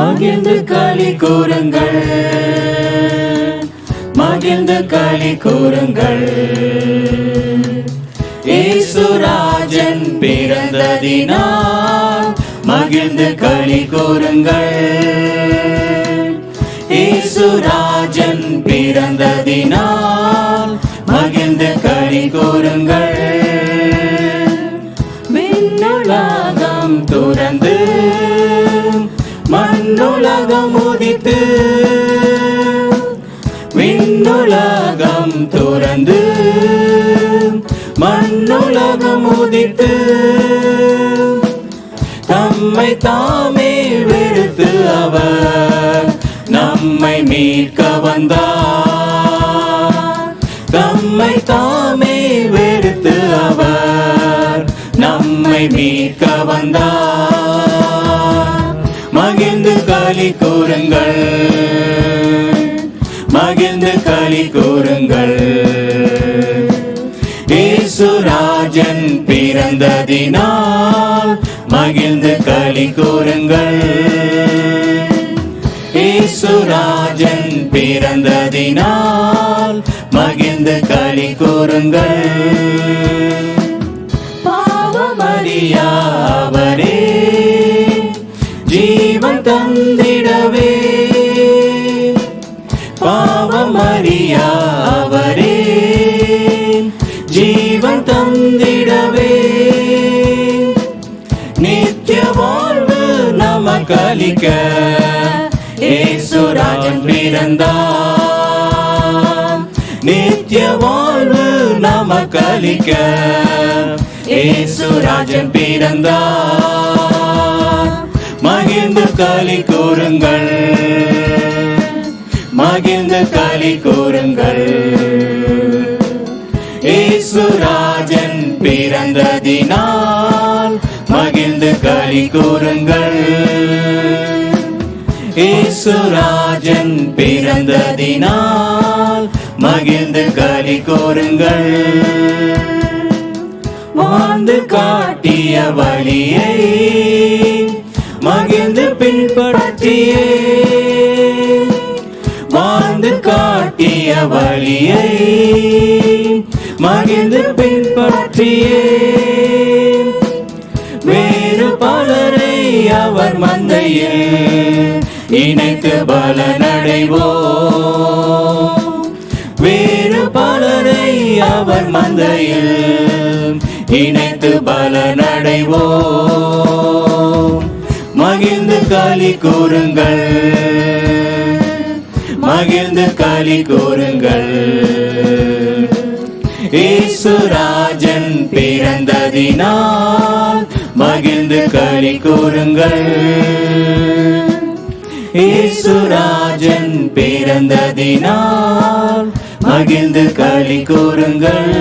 மகிழ்ந்து களி கூறுங்கள், மகிழ்ந்து களி கூறுங்கள். இயேசுராஜன் பிறந்ததினால் மகிழ்ந்து களி கூறுங்கள். இயேசுராஜன் பிறந்ததினால் மகிழ்ந்து களி கூறுங்கள். விண்ணுலகம் துறந்து மண்ணுலகம் உதித்து, விண்ணுலகம் துறந்து மண்ணுலகம் உதித்து, தம்மை தாமே வெறுத்து அவர் நம்மை மீட்க வந்தார். தம்மை தாமே வெறுத்து அவர் நம்மை மீட்க வந்தார். மகிழ்ந்து களி கூறுங்கள், மகிழ்ந்து களி கூறுங்கள். இயேசுராஜன் பிறந்ததினால் மகிழ்ந்து களி கூறுங்கள். இயேசுராஜன் பிறந்ததினால் மகிழ்ந்து களி கூறுங்கள். பாவமறியா அவரே ஜீவன் தந்திடவே, பாவமறியா அவரே ஜீவன் தந்திடவே, நித்திய வாழ்வு நமக்களிக்க இயேசுராஜன் பிறந்தார். நித்திய வாழ்வு நமக்களிக்க இயேசுராஜன் பிறந்தார். மகிழ்ந்து களி கூறுங்கள், மகிழ்ந்து களி கூறுங்கள். இயேசுராஜன் பிறந்ததினால் மகிழ்ந்து களி கூறுங்கள். இயேசுராஜன் பிறந்ததினால் மகிழ்ந்து களி கூறுங்கள். வாழ்ந்து காட்டிய வழியை மகிழ்ந்து பின்பற்றியே, வாழ்ந்து காட்டிய வழியை மகிழ்ந்து பின்பற்றியே, வேறு பலரை அவர் மந்தையில் இணைத்து பலனடைவோம். வேறு பலரை அவர் மந்தையில் இணைத்து பலனடைவோம். மகிழ்ந்து களி கூறுங்கள், மகிழ்ந்து களி கூறுங்கள். இயேசுராஜன் பிறந்ததினால் மகிழ்ந்து களி கூறுங்கள். இயேசுராஜன் பிறந்ததினால் மகிழ்ந்து களி கூறுங்கள்.